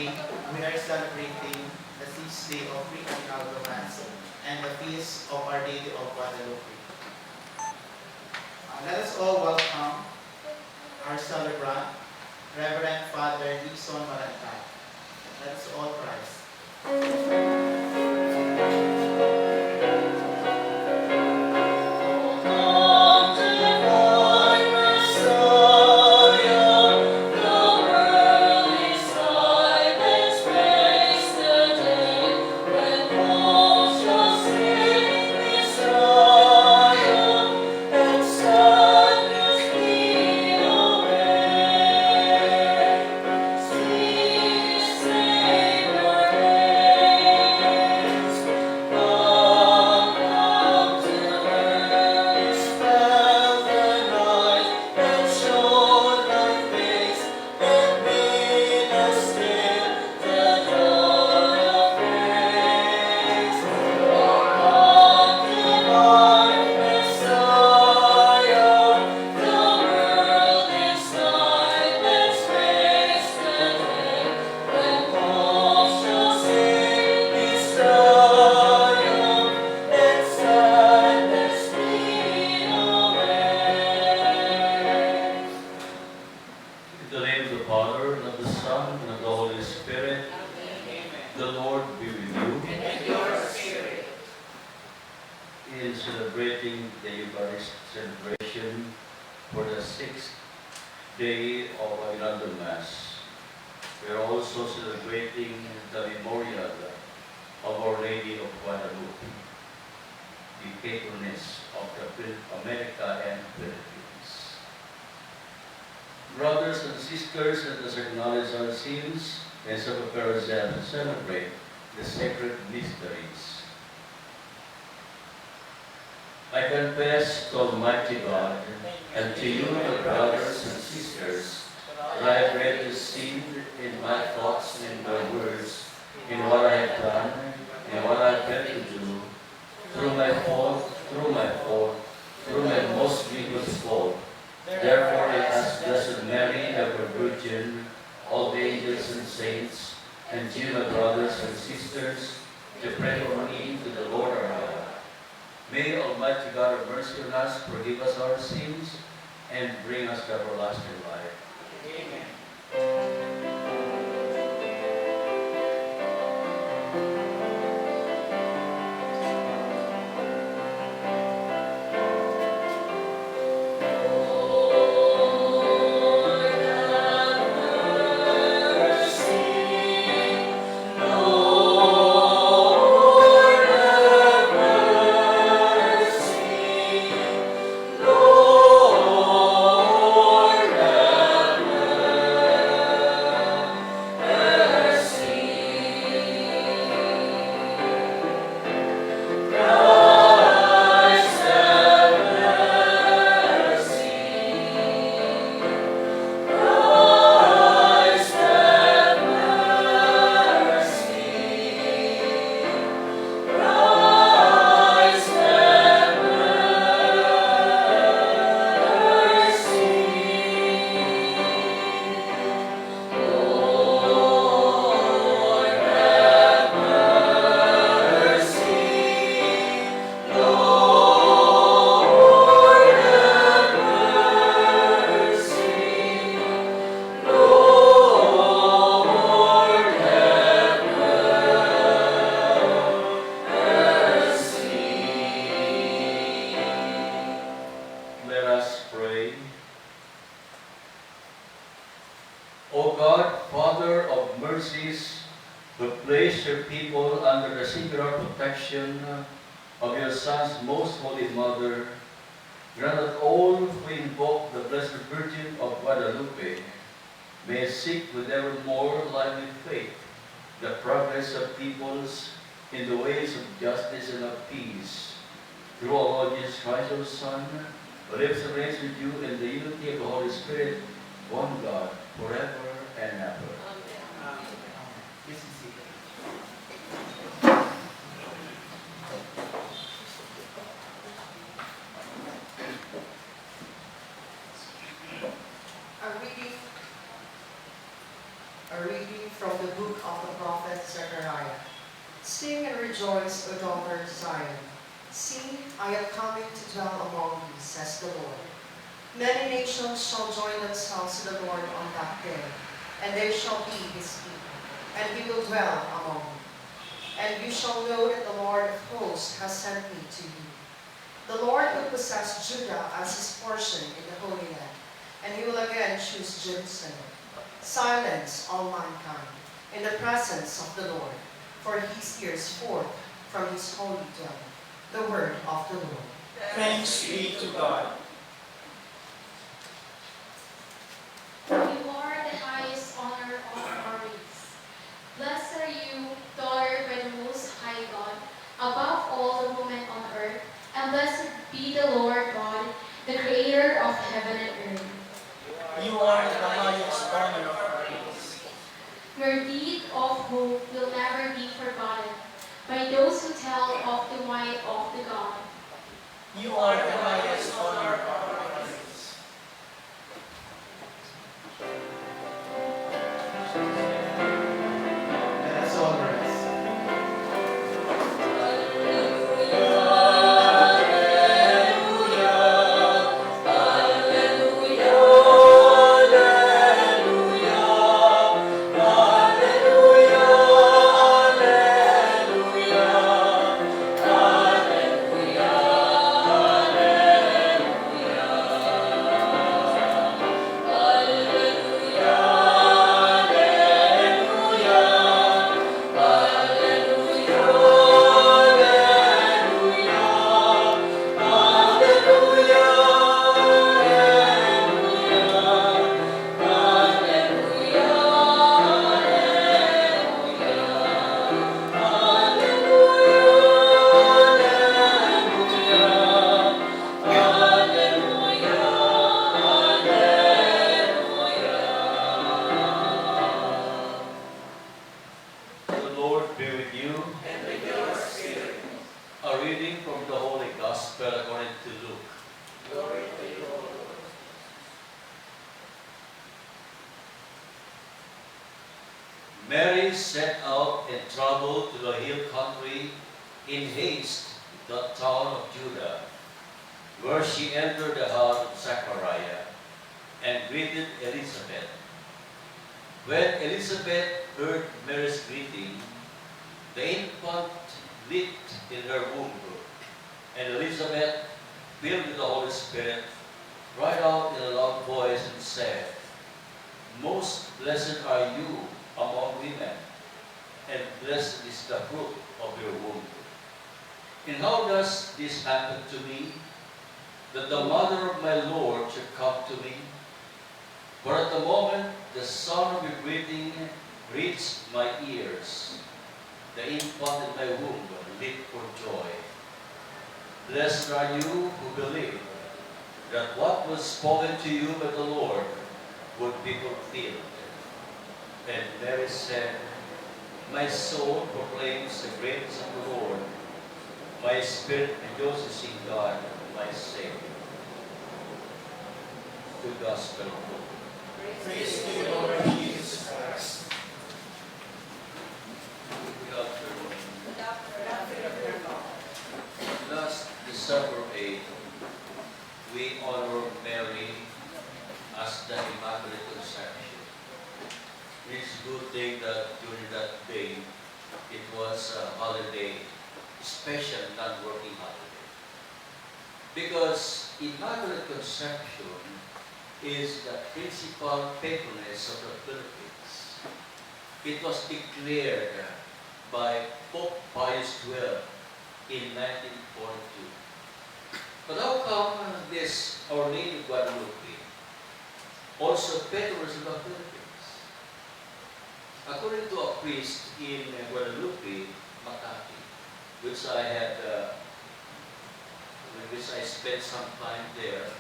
We are celebrating the feast day of Pre-Annual Mass and the feast of Our Lady of Guadalupe. Let us all welcome our celebrant, Reverend Father Nixon Marantay. Let us all rise. Brothers and sisters, let us acknowledge our sins and so prepare ourselves to celebrate the sacred mysteries. I confess to Almighty God and to you, my brothers and sisters, that I have greatly sinned in my thoughts and in my words, in what I have done and what I have failed to do, through my fault, through my most grievous fault. Therefore, I ask Blessed Mary, ever Virgin, all the angels and saints, and you, my brothers and sisters, to pray for me to the Lord our God. May Almighty God have mercy on us, forgive us our sins, and bring us to everlasting life. Amen. Of your Son's most holy Mother, grant that all who invoke the Blessed Virgin of Guadalupe may seek with ever more lively faith the progress of peoples in the ways of justice and of peace. Through our Lord Jesus Christ, your Son, who lives and reigns with you in the unity of the Holy Spirit, one God, forever and ever. Amen. A reading from the book I am coming to dwell among you, says the Lord. Many nations shall join themselves to the Lord on that day, and they shall be his people, and he will dwell among you. And you shall know that the Lord of hosts has sent me to you. The Lord will possess Judah as his portion in the Holy Land, and he will again choose Jerusalem. Silence, all mankind, in the presence of the Lord, for he steers forth from his holy dwelling. The word of the Lord. Thanks be to God. You are the highest honor of our race. Blessed are you, daughter by the Most High God, above all the women on earth, and blessed be the Lord God, the Creator of heaven and earth. You are the highest honor of our race. Your deed of hope will never be forgotten by those who tell of the might of the God. You are the highest honor of our race. Let us all rise. The Lord be with you. And with your spirit. A reading from the Holy Gospel according to Luke. Glory to you, O Lord. Mary set out and traveled to the hill country in haste to the town of Judah, where she entered the house of Zechariah and greeted Elizabeth. When Elizabeth heard Mary's greeting, the infant leaped in her womb, and Elizabeth, filled with the Holy Spirit, cried out in a loud voice and said, "Most blessed are you among women, and blessed is the fruit of your womb. And how does this happen to me, that the mother of my Lord should come to me? For at the moment the sound of your greeting reached my ears, the infant in my womb leaped for joy. Blessed are you who believe that what was spoken to you by the Lord would be fulfilled." And Mary said, "My soul proclaims the greatness of the Lord. My spirit rejoices in God, my Savior." The Gospel of the Lord. Praise to you, Lord Jesus Christ. Good afternoon. Last December 8, we honor Mary as the Immaculate Conception. It's a good thing that during that day it was a holiday, special non-working holiday. Because Immaculate Conception is the principal patroness of the Philippines. It was declared by Pope Pius XII in 1942. But how come this Our Lady of Guadalupe, also patroness of the Philippines? According to a priest in Guadalupe, Makati, which I spent some time there,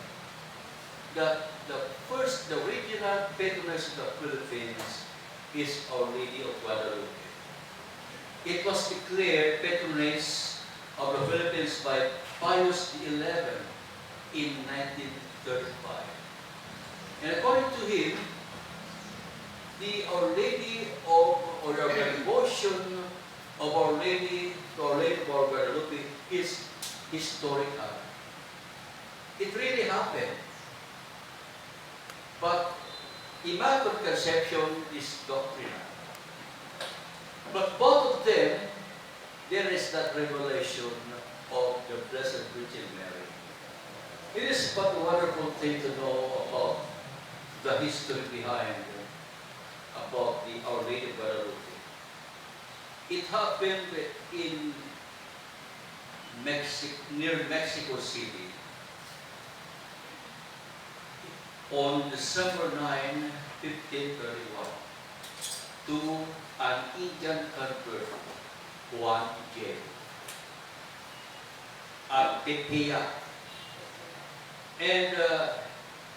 that the original patroness of the Philippines is Our Lady of Guadalupe. It was declared patroness of the Philippines by Pius XI in 1935. And according to him, the Our Lady of, or the devotion of Our Lady to Our Lady of Guadalupe is historical. It really happened. But Immaculate Conception is doctrinal. But both of them, there is that revelation of the Blessed Virgin Mary. It is but a wonderful thing to know about the history behind about the Our Lady of Guadalupe. It happened in near Mexico City on December 9, 1531, to an Indian convert, Juan Diego, at Tepeyac. And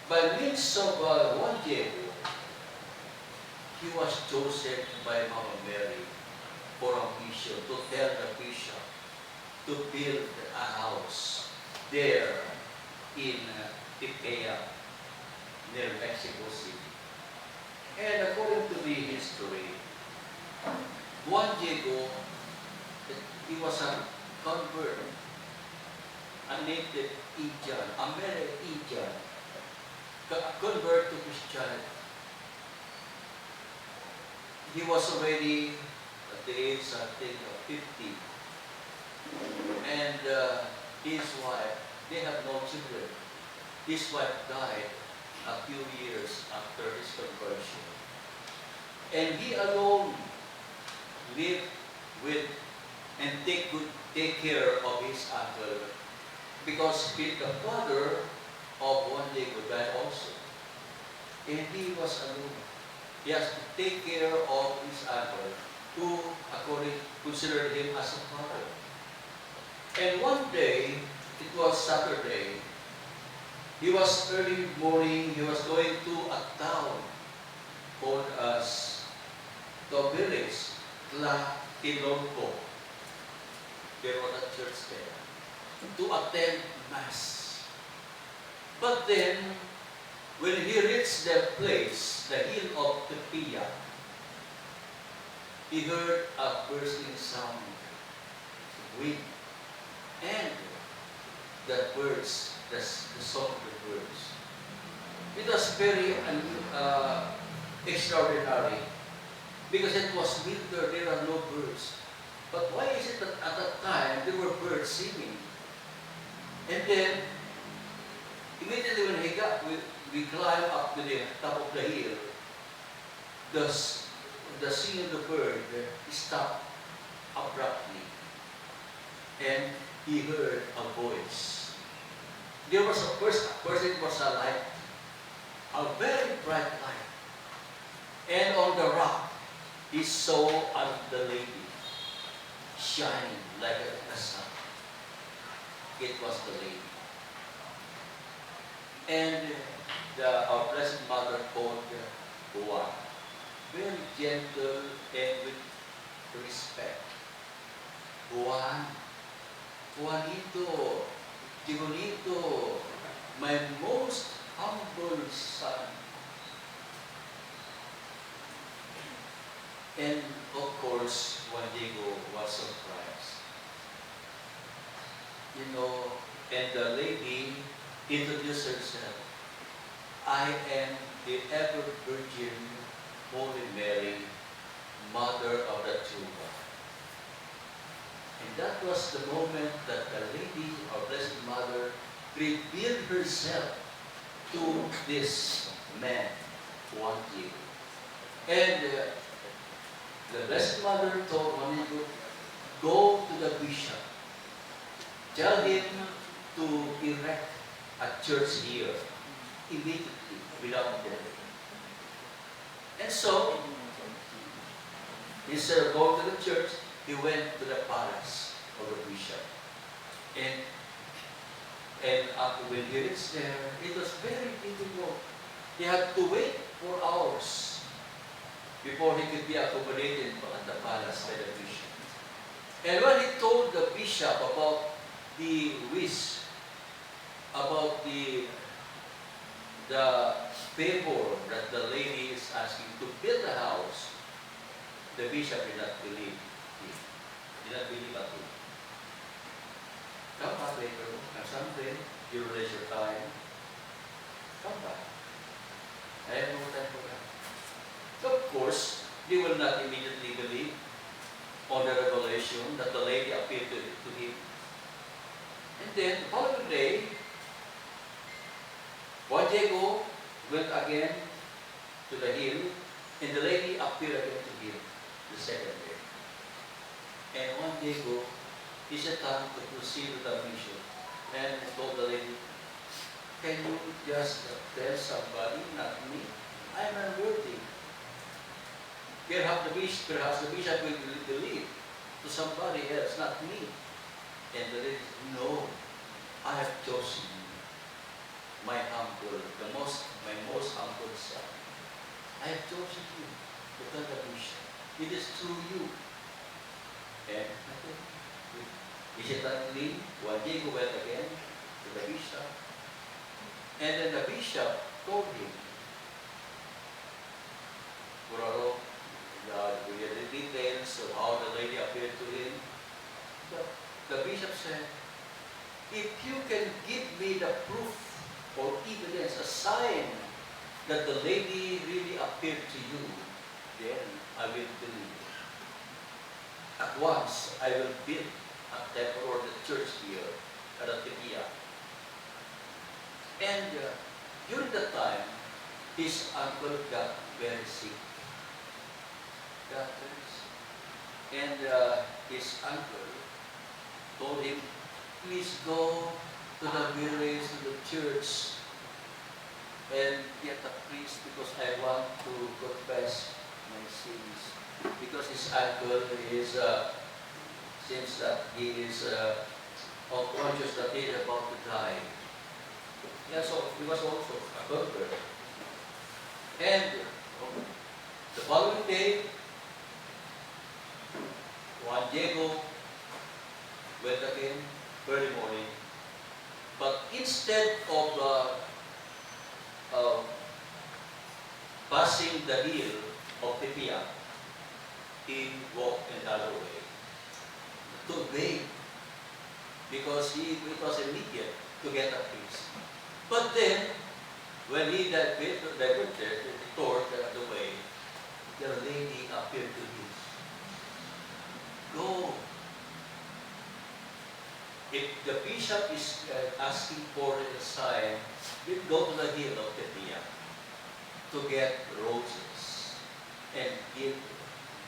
by means of Juan Diego, he was chosen by Mama Mary for a mission, to tell the bishop to build a house there in Tepeyac, near Mexico City. And according to the history, Juan Diego, he was a convert, a native Indian, a Malay Indian, convert to Christianity. He was already at the age, I think, of 50. And his wife, they have no children. His wife died a few years after his conversion. And he alone lived with and take care of his uncle, because the father of Juan Diego died also. And he was alone. He has to take care of his uncle, who considered him as a father. And one day, it was Saturday, he was early morning, he was going to a town called as the village, Tlatelolco. There was a church there, to attend Mass. But then, when he reached the place, the hill of Tepeyac, he heard a bursting sound, wind, and the birds, the song of the birds. It was very extraordinary, because it was winter, there are no birds. But why is it that at that time there were birds singing? And then, immediately when we climbed up to the top of the hill, the singing of the bird stopped abruptly, and he heard a voice. There was first it was a light, a very bright light, and on the rock he saw the lady shining like a sun. It was the lady, and our Blessed Mother called Juan, very gentle and with respect. Juanito, Tigonito, my most humble son. And of course, Juan Diego was surprised. And the lady introduced herself. I am the ever Virgin Holy Mary, Mother of the True God. And that was the moment that the lady, our Blessed Mother, revealed herself to this man, Juan Diego. And the Blessed Mother told Juan Diego, go to the bishop, tell him to erect a church here, immediately, without delay. And so, instead of going to the church, he went to the palace of the bishop. And when he reached there, it was very difficult. He had to wait for hours before he could be accommodated at the palace by the bishop. And when he told the bishop about the wish, about the favor that the lady is asking to build a house, the bishop did not believe him. Did not believe at all. Come back later. And someday, you'll raise your time. Come back. I have no time for that. So of course, they will not immediately believe on the revelation that the lady appeared to him. And then, the following day, Juan Diego went again to the hill, and the lady appeared again to him the second day. And Juan Diego, he set out to proceed with the mission, and told the lady, can you just tell somebody, not me? I'm unworthy. Perhaps the bishop will believe to somebody else, not me. And the lady said, no, I have chosen you, my most humble son. I have chosen you to tell the bishop. It is through you. And immediately, Juan Diego went again to the bishop. And then the bishop told him, the details of how the lady appeared to him. The bishop said, if you can give me the proof or evidence, a sign that the lady really appeared to you, then I will believe it. At once, I will build a temple or the church here at Antioquia. And during that time, his uncle got very sick. And his uncle told him, please go to the village, to the church, and get a priest because I want to confess my sins. Because his uncle is, seems that he is unconscious that he is about to die. Yeah, so he was also a convert. And the following day, Juan Diego went again early morning, but instead of passing the hill of Tepeyac, he walked another way to wait because it was immediate to get a priest. But then, when he diverted toward the way, the lady appeared to him. Go. If the bishop is asking for a sign, you go to the hill of Tepeyac to get roses and give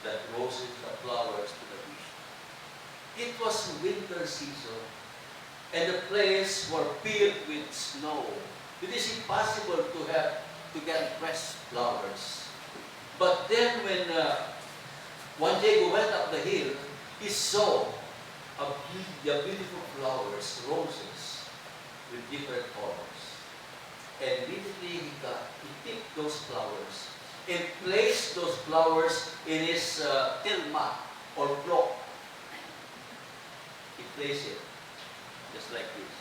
the roses, the flowers to the bishop. It was winter season, and the place was filled with snow. It is impossible to get fresh flowers. But then when Juan Diego went up the hill, he saw the beautiful flowers, roses with different colors. And immediately he picked those flowers and placed those flowers in his tilma or block. He placed it just like this.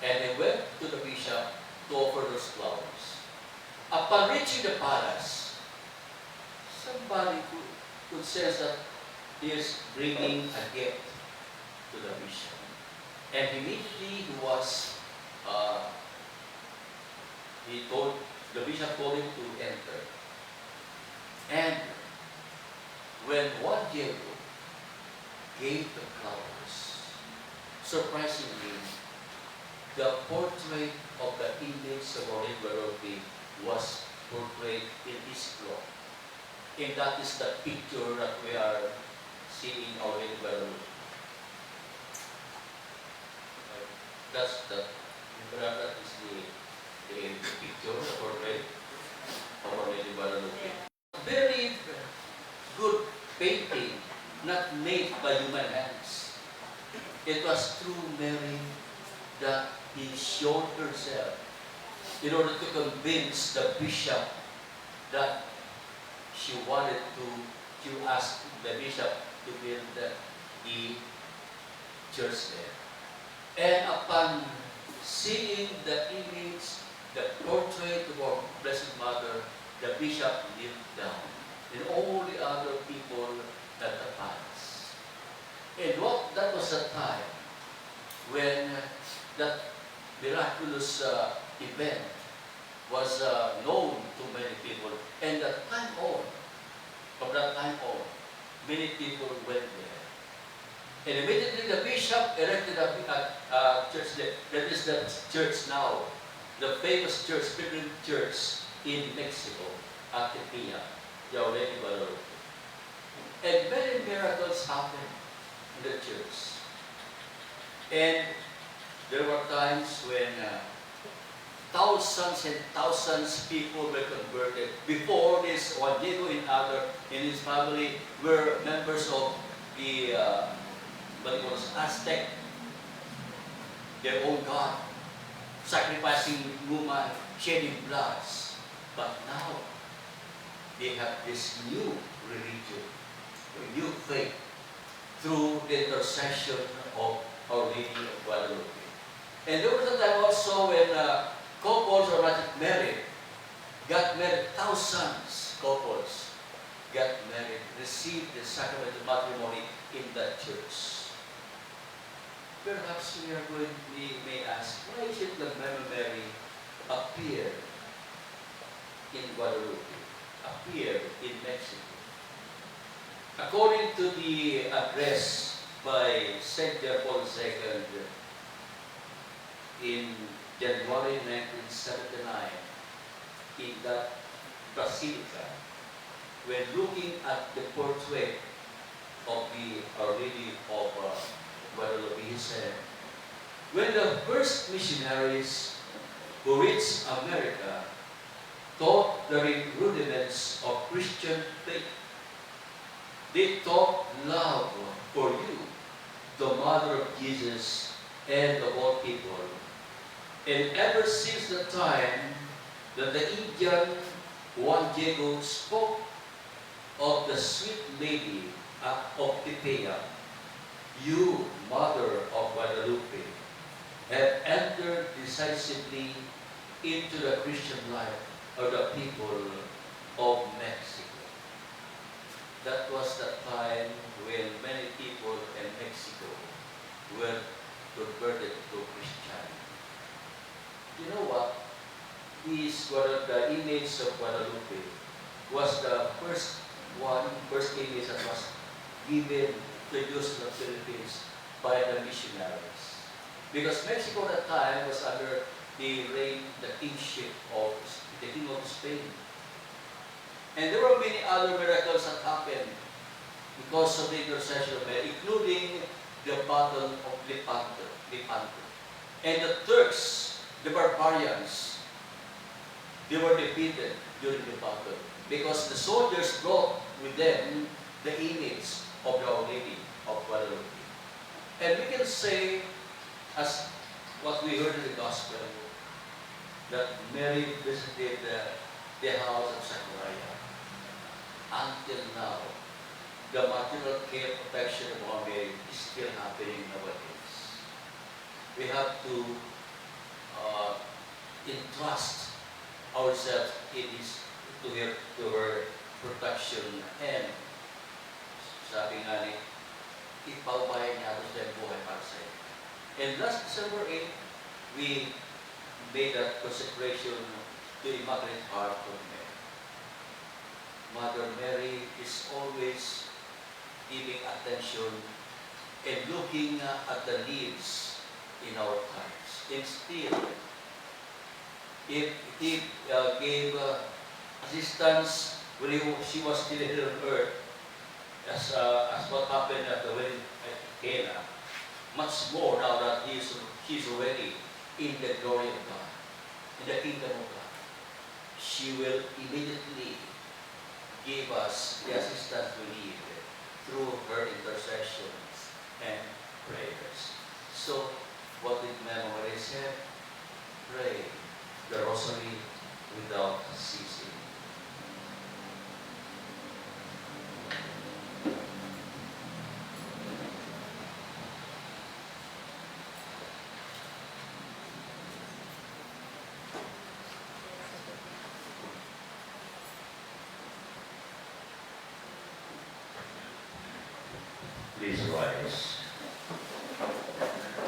And he went to the bishop to offer those flowers. Upon reaching the palace, somebody could sense that he is bringing a gift to the bishop. And immediately the bishop told him to enter. And when Juan Diego gave the flowers, surprisingly, the portrait of the image of our Lord was portrayed in this cloth. And that is the picture that we are seeing already. That is the picture, the portrait of our Lady Guadalupe. Very good painting, not made by human hands. It was through Mary that he showed herself in order to convince the bishop that she wanted to ask the bishop to build the church there. And upon seeing the image, the portrait of our Blessed Mother, the bishop knelt down, and all the other people at the palace. And that was a time when that miraculous event was known to many people. And from that time on, many people went there. And immediately the bishop erected a church there. That is the church now, the famous church, Pilgrim Church in Mexico, Tepeyac, the Our Lady Guadalupe. And many miracles happened in the church. And there were times when thousands and thousands of people were converted. Before this, Juan Diego and his family were members of the Aztec, their own god, sacrificing woman, shedding bloods. But now, they have this new religion, a new faith, through the intercession of Our Lady of Guadalupe. And there was a time also when couples who were not married, got married, thousands couples got married, received the sacrament of matrimony in that church. Perhaps we may ask, why should the Mother Mary appear in Guadalupe, appear in Mexico? According to the address by St. John Paul II in January 1979, in that basilica, when looking at the portrait of Our Lady of Guadalupe, he said, when the first missionaries who reached America taught the rudiments of Christian faith, they taught love for you, the Mother of Jesus and of all people. And ever since the time that the Indian Juan Diego spoke of the sweet lady of Tepeyac, you, Mother of Guadalupe, have entered decisively into the Christian life of the people of Mexico. That was the time when many people in Mexico were converted to Christianity. You know what? The image of Guadalupe was the first image that was given, introduced to the Philippines by the missionaries. Because Mexico at that time was under the kingship of the King of Spain. And there were many other miracles that happened because of the intercession of Mary, including the battle of Lepanto. And the Turks, the barbarians, they were defeated during the battle because the soldiers brought with them the image of the Our Lady of Guadalupe. And we can say, as what we heard in the Gospel, that Mary visited the house of Zachariah. Until now, the material care protection of our Mary is still happening nowadays. We have to entrust ourselves to her protection, and sabi nga ni, ipaubayan niya ito sa buhay para sa iyo. And last December 8, we made a consecration to Immaculate Heart of Mary. Mother Mary is always giving attention and looking at the needs in our times. And still, if He gave assistance when she was still here on earth, as what happened at the wedding at Cana, much more now that she's already in the glory of God, in the kingdom of God. She will immediately give us the assistance we need through her intercessions and prayers. So, what did Mary Mary say? Pray the Rosary without ceasing. Please rise.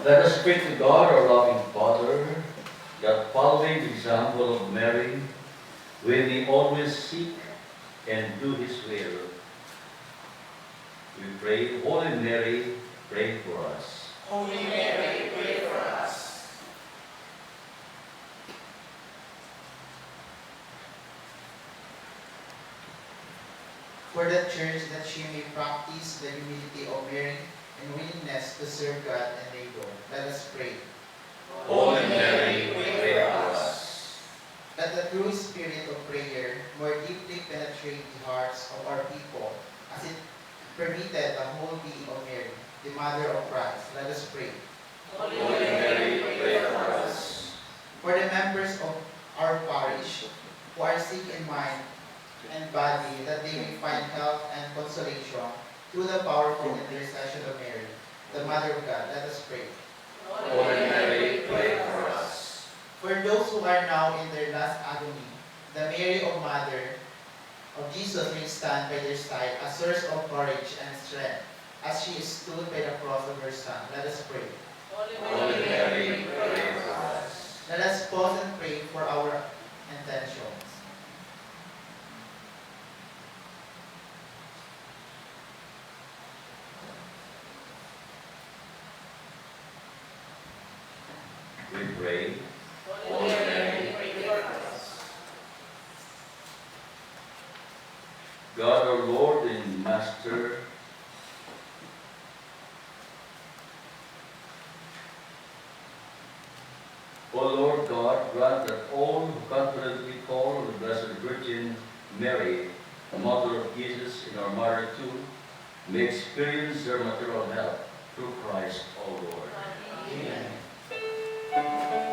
Let us pray to God, our loving Father, that following the example of Mary, we may always seek and do His will. We pray, Holy Mary, pray for us. Holy Mary, pray for us. For the Church, that she may practice the humility of Mary and willingness to serve God and neighbor. Let us pray. Holy Mary, pray for us. Let the true spirit of prayer more deeply penetrate the hearts of our people, as it permitted the whole being of Mary, the Mother of Christ. Let us pray. Holy Mary, pray for us. For the members of our parish who are sick in mind and body, that they may find help and consolation through the powerful intercession of Mary, the Mother of God. Let us pray. Holy Mary, pray for us. For those who are now in their last agony, the Mary of Mother of Jesus may stand by their side, a source of courage and strength, as she stood by the cross of her Son. Let us pray. Holy Mary, pray for us. Let us pause and pray for our intentions. We pray, Holy Mary, pray for us. God our Lord and Master, O Lord God, grant that all who confidently call on the Blessed Virgin Mary, the Mother of Jesus, in our martyr too, may experience their material help through Christ our Lord. Amen. Praise the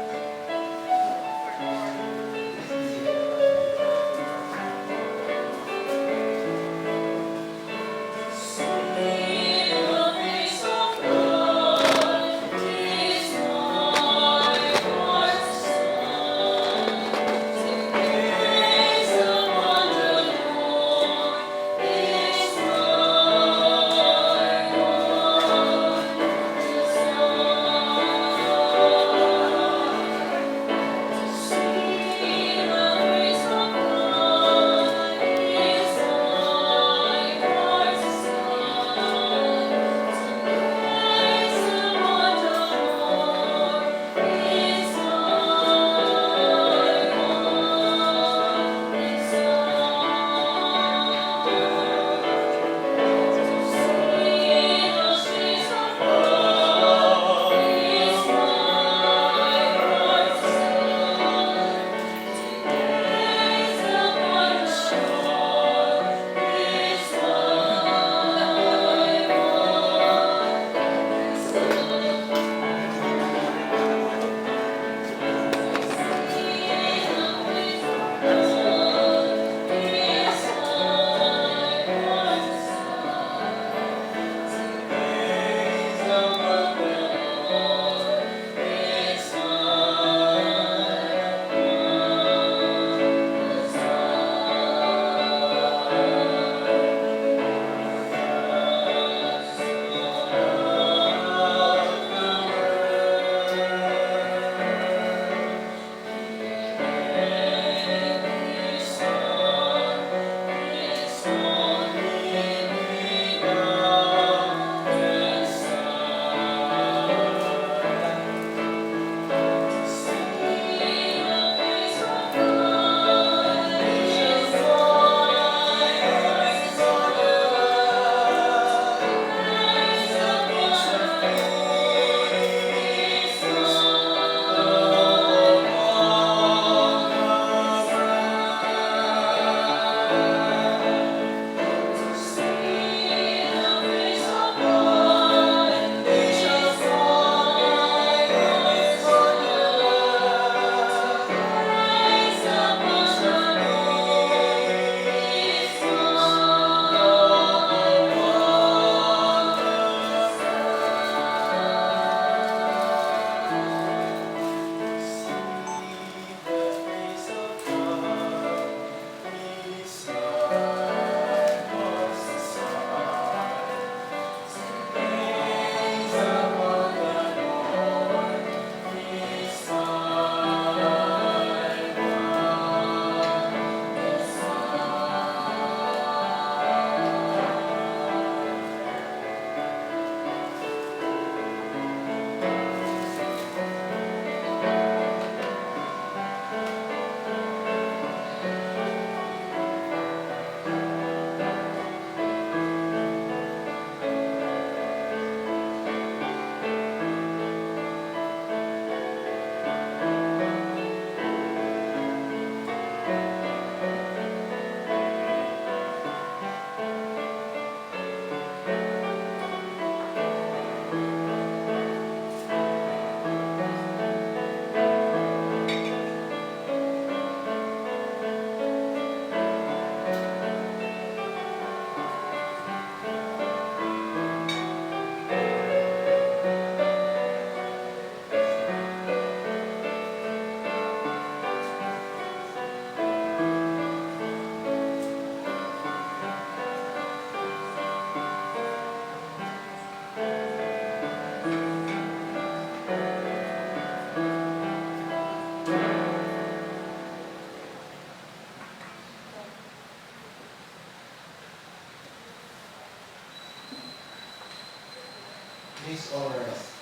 scholars.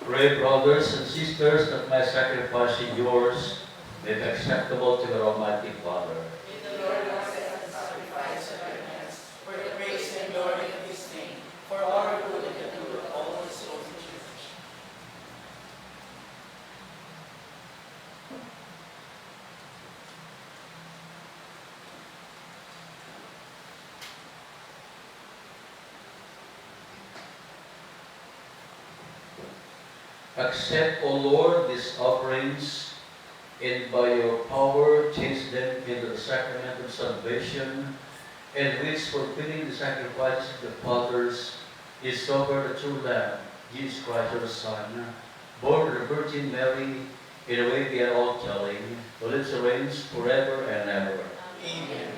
Pray, brothers and sisters, that my sacrifice and yours may be acceptable to the Almighty Father. May the Lord accept the sacrifice of your hands for the praise and glory of his name, for our good and the good of all his holy church. Accept, O Lord, these offerings, and by your power change them into the sacrament of salvation, and which, fulfilling the sacrifices of the fathers, is offered the true Lamb, Jesus Christ, your Son, born of the Virgin Mary, in a way beyond all telling, who lives and reigns forever and ever. Amen.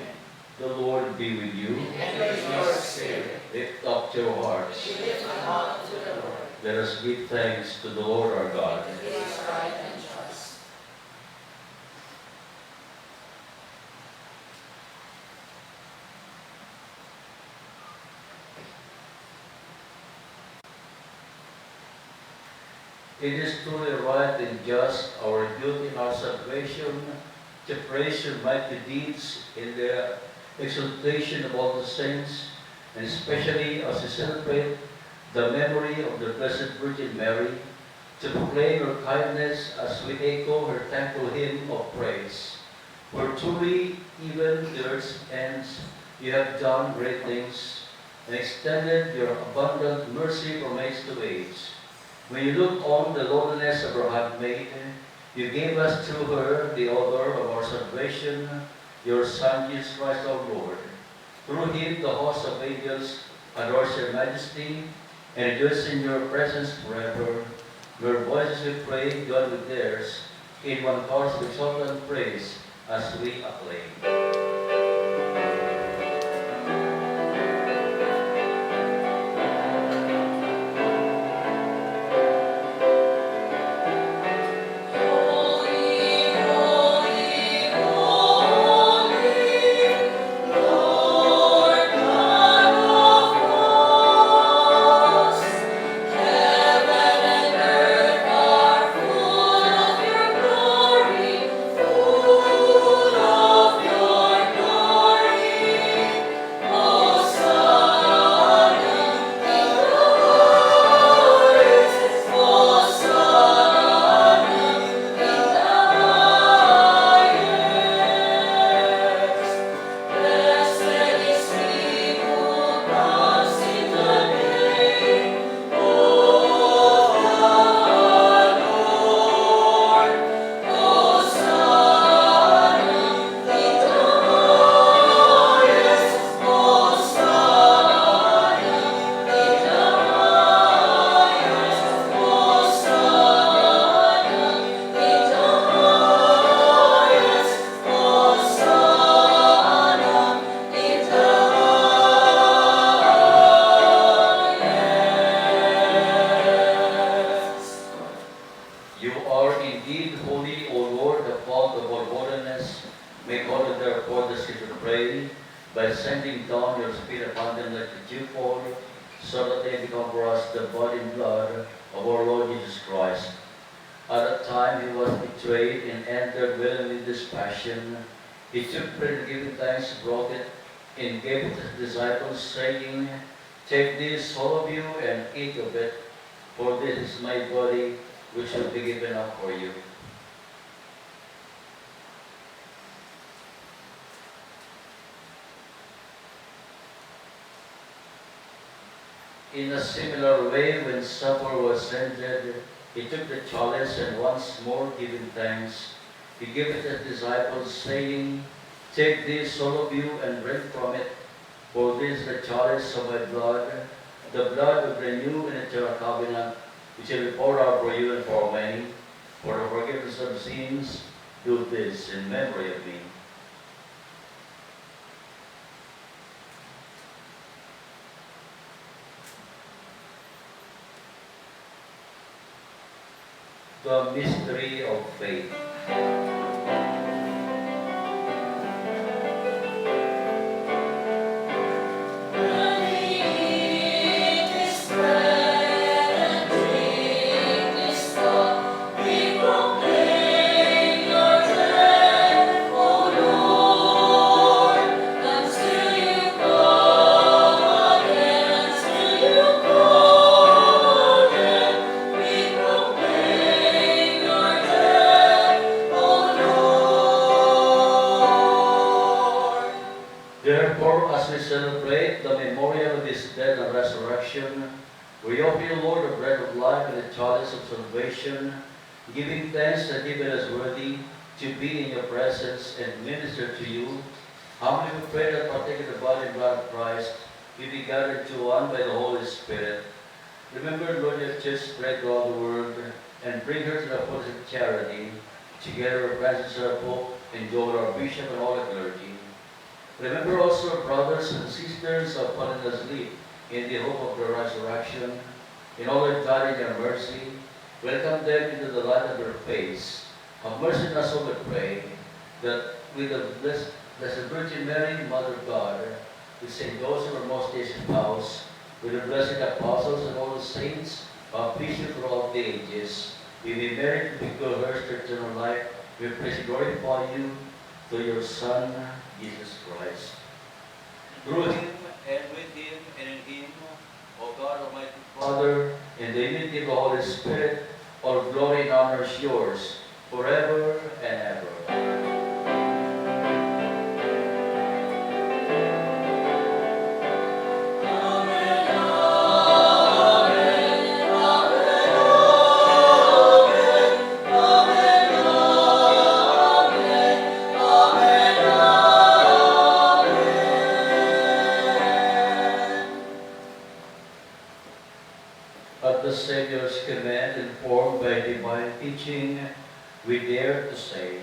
The Lord be with you. And with your spirit, Lift up your hearts. we lift them up to the Lord. Let us give thanks to the Lord our God. It is right and just. It is truly right and just, our duty in our salvation, to praise your mighty deeds in the exaltation of all the saints, and especially as we celebrate the memory of the Blessed Virgin Mary, to proclaim her kindness as we echo her thankful hymn of praise. For truly, even the earth's ends, you have done great things, and extended your abundant mercy from age to age. When you look on the lowliness of our handmaid, you gave us through her the author of our salvation, your Son, Jesus Christ our Lord. Through him the host of angels adores your majesty, and rejoice in your presence forever. Your voices we pray, join with theirs, in one chorus of exultant praise, as we acclaim. You are indeed holy, O Lord, the fount of all holiness. Make holy therefore the city to pray, by sending down your Spirit upon them like the dewfall, so that they become for us the body and blood of our Lord Jesus Christ. At that time he was betrayed and entered willingly this passion. He took bread and giving thanks, broke it, and gave it to his disciples, saying, Take this, all of you, and eat of it, for this is my body, which will be given up for you. In a similar way, when supper was ended, he took the chalice, and once more giving thanks, he gave it to his disciples, saying, Take this, all of you, and drink from it, for this is the chalice of my blood, the blood of the new and eternal covenant, which will be poured out for you and for many, for the forgiveness of sins. Do this in memory of me. The mystery of faith. Believe celebrate the memorial of his death and resurrection, we offer you, Lord, the bread of life and the chalice of salvation, giving thanks that you made us worthy to be in your presence and minister to you. Humbly we pray that partake of the body and blood of Christ, we be gathered to one by the Holy Spirit. Remember, Lord, your church spread throughout the world, and bring her to the fullness of charity, together with Francis our Pope, and Joel our Bishop, and all the clergy. Remember also our brothers and sisters who have fallen asleep in the hope of the resurrection. In all their God in your mercy, welcome them into the light of your face. Have mercy on us, O we pray, that with the Blessed Virgin Mary, Mother of God, with Saint Joseph, our most ancient spouse, with the blessed apostles and all the saints, our bishop throughout the ages, we may merit to be co-heirs to eternal life. We praise and glorify you through your Son, Jesus Christ. Through him, and with him, and in him, O God, Almighty Father, in the unity of the Holy Spirit, all glory and honor is yours, forever and ever. At the Savior's command, informed by divine teaching, we dare to say,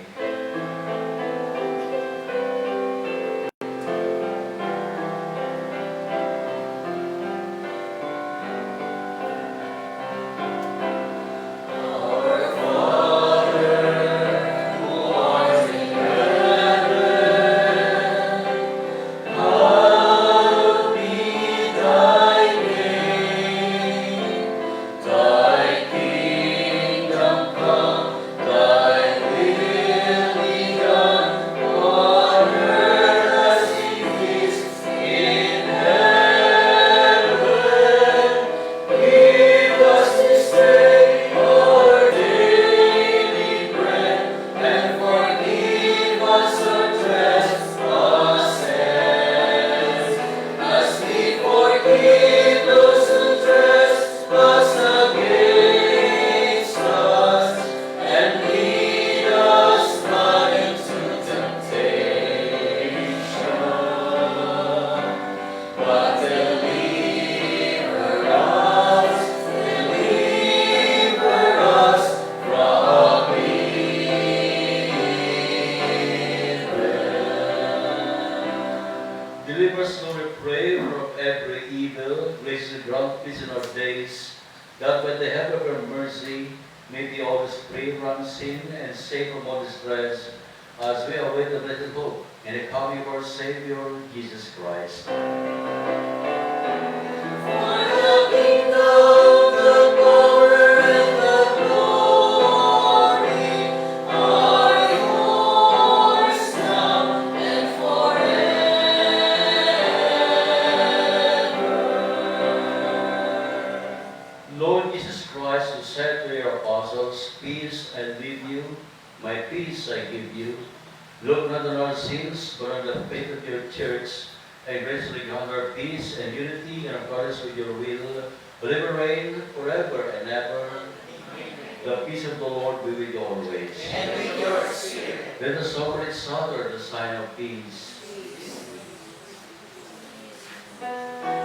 deliver us, Lord, we pray, from every evil, grace and grant peace in our days, that by the help of your mercy may be always free from sin and safe from all distress, as we await the blessed hope and the coming of our Savior, Jesus Christ. Lord Jesus Christ, who said to your apostles, "Peace I leave you, my peace I give you," look not on our sins, but on the faith of your church, and graciously grant our peace and unity in accordance with your will, live and reign forever and ever. The peace of the Lord be with you always. And with your spirit. Let us offer each other the sign of peace. Amen.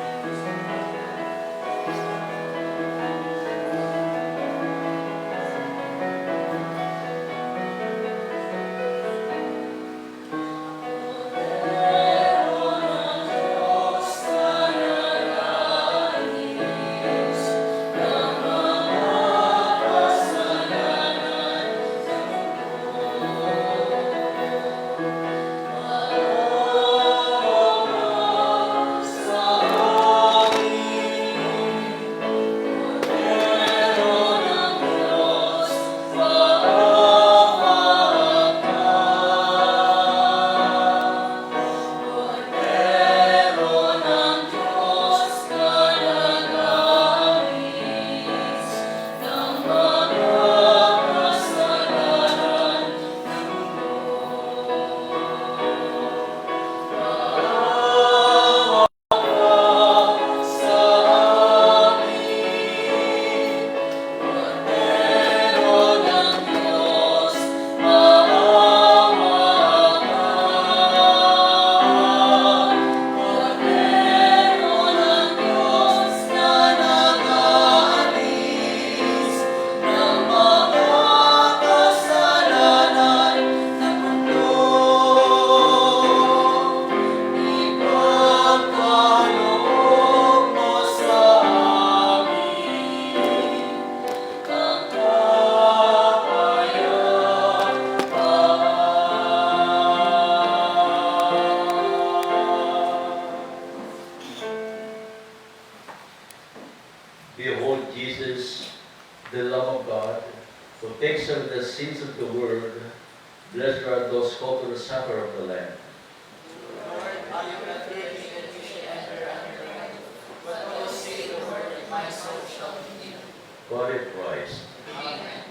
Lord Jesus, the Lamb of God, who takes away the sins of the world, blessed are those called to the supper of the Lamb. Lord, I am not worthy that you should enter under my roof, but only say the word, and my soul shall be healed. Body of Christ. Amen.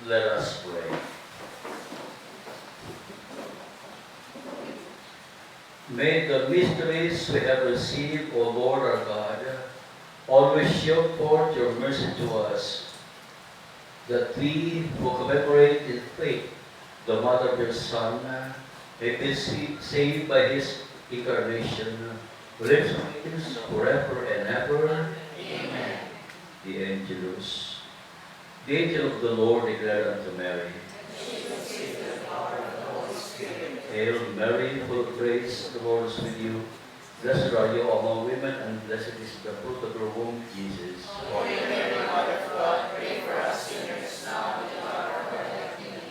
Let us pray. May the mysteries we have received, O Lord our God, always show forth your mercy to us, that we who commemorate in faith the mother of your Son may be saved by his incarnation, who lives and reigns forever and ever. Amen. The Angelus. The angel of the Lord declared unto Mary, Hail Mary, full of grace, the Lord is with you. Blessed are you among women, and blessed is the fruit of your womb, Jesus. Holy Mary, Mother of God, pray for us sinners now and at the hour of our death. Amen.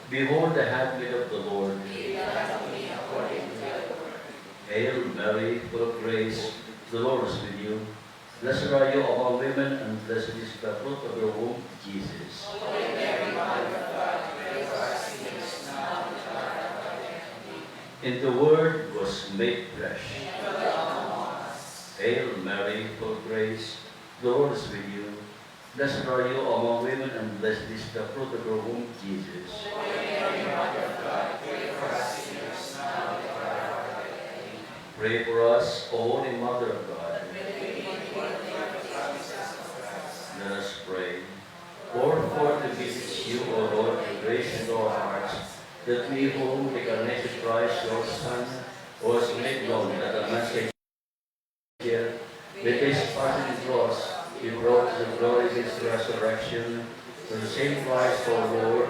Behold the handmaid of the Lord. Be it unto me according to thy word. Hail Mary, full of grace, the Lord is with you. Blessed are you among women, and blessed is the fruit of your womb, Jesus. Holy Mary, Mother of God, pray for us sinners now and at the hour of our death. Amen. And the Word was made flesh. And dwelt among us. Hail Mary, full of grace, the Lord is with you. Blessed are you among women, and blessed is the fruit of your womb, Jesus. Holy Mary, Mother of God, pray for us sinners now and at the hour of our death. Amen. Pray for us, O Holy Mother of God. Let us pray. Pour forth to visit you, O Lord, the grace into our hearts, that we whom the incarnate Christ, your Son, was made known that the Messiah here, with his passion and cross, he brought to the glory of his resurrection, to the same Christ our Lord.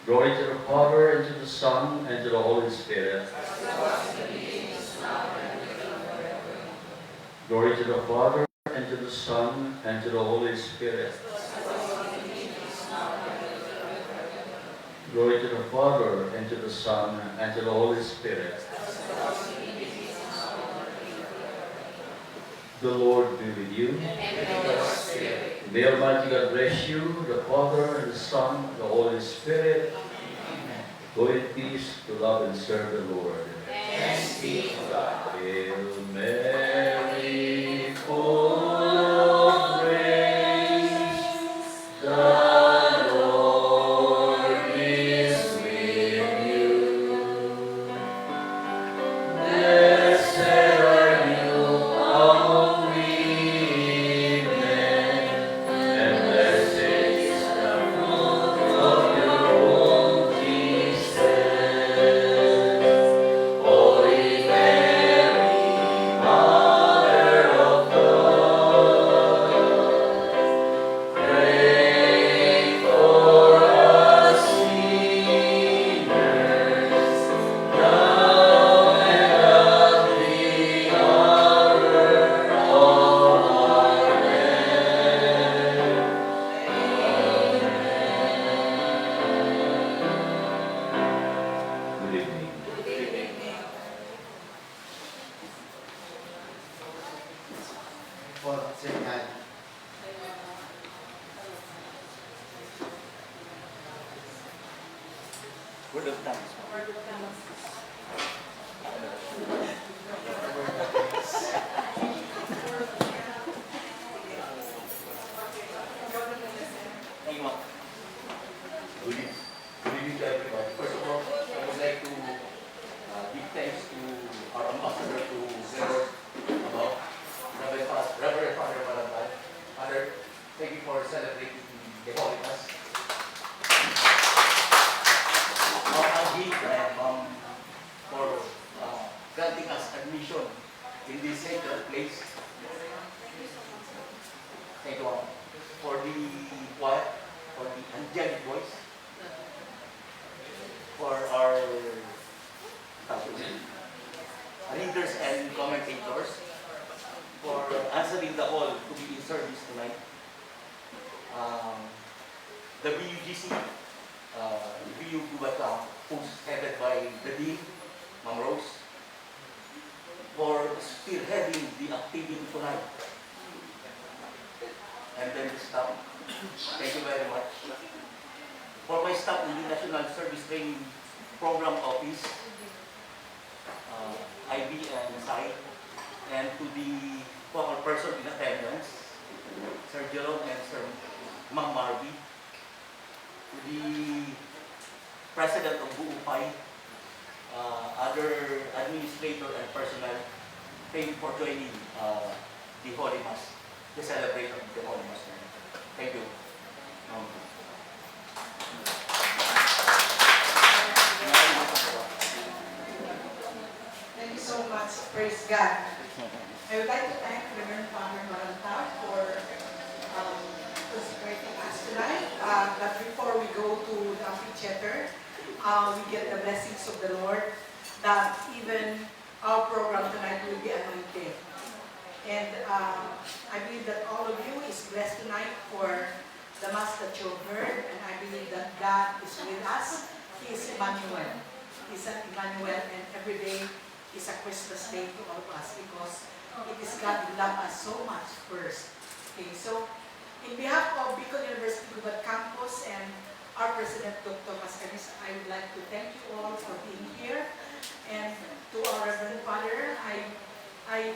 Glory to the Father, and to the Son, and to the Holy Spirit. Glory to the Father, and to the Son, and to the Holy Spirit. Glory to the Father, and to the Son, and to the Holy Spirit. The Lord be with you. May Almighty God bless you, the Father, and the Son, and the Holy Spirit. Go in peace to love and serve the Lord. Thanks be to God. Hail Mary, full of grace, the Lord is with you. Blessed are you among women, and blessed is the fruit of your womb, Jesus. Holy Mary, Mother of God, pray for us sinners, now and at the hour of our death. Good evening. For Sir God. Word of thanks. Thank you, ma'am. Good evening to everybody. First of all, I would like to give thanks to our ambassador to Zero about Reverend Father Valentine. Father, thank you for celebrating the Holy Mass. Ma'am Agi and Ma'am for granting us admission in this sacred place. Thank you, Ma'am, for the quiet, for the angelic voice, for our readers and commentators, for answering the call to be in service tonight. The BUGC, BU Gubatang, who's headed by the Dean, Ma'am Rose, for spearheading the activity tonight. And then the staff, thank you very much. For my staff in the National Service Training Program Office, IB and SAI, and to the focal person in attendance, Sir Jerome and Sir Ma'am Marby, to the President of Buupay, other administrator and personnel, thank you for joining the Holy Mass, the celebration of the Holy Mass. Thank you. Thank you so much. Praise God. I would like to thank Reverend Father Valentine for consecrating us tonight. But before we go to the amphitheater, we get the blessings of the Lord that even our program tonight will be anointed. And I believe that all of you is blessed tonight for the Mass that you heard, and I believe that God is with us. He is Emmanuel. He's an Emmanuel, and every day is a Christmas day to all of us because it is God who loved us so much first. Okay, so in behalf of Bicol University Gubat Campus and our President, Dr. Mascaris, I would like to thank you all for being here. And to our Reverend Father, I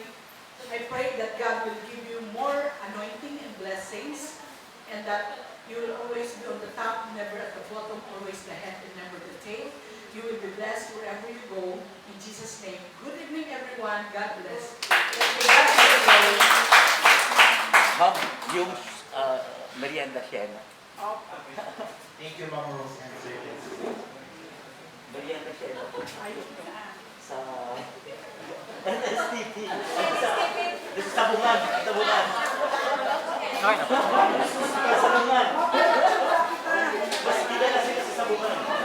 pray that God will give you more anointing and blessings, and and that you will always be on the top, never at the bottom, always the head and never the tail. You will be blessed wherever you go. In Jesus' name. Good evening, everyone. God bless. Ma'am, yung merienda siya na. Thank you, Ma'am Rose and Sir Jesse. Merienda siya na po. Ayun na. Sa STP. Sa Sabungan. Sabungan. Sabungan. Mas kilala sila sa Sabungan.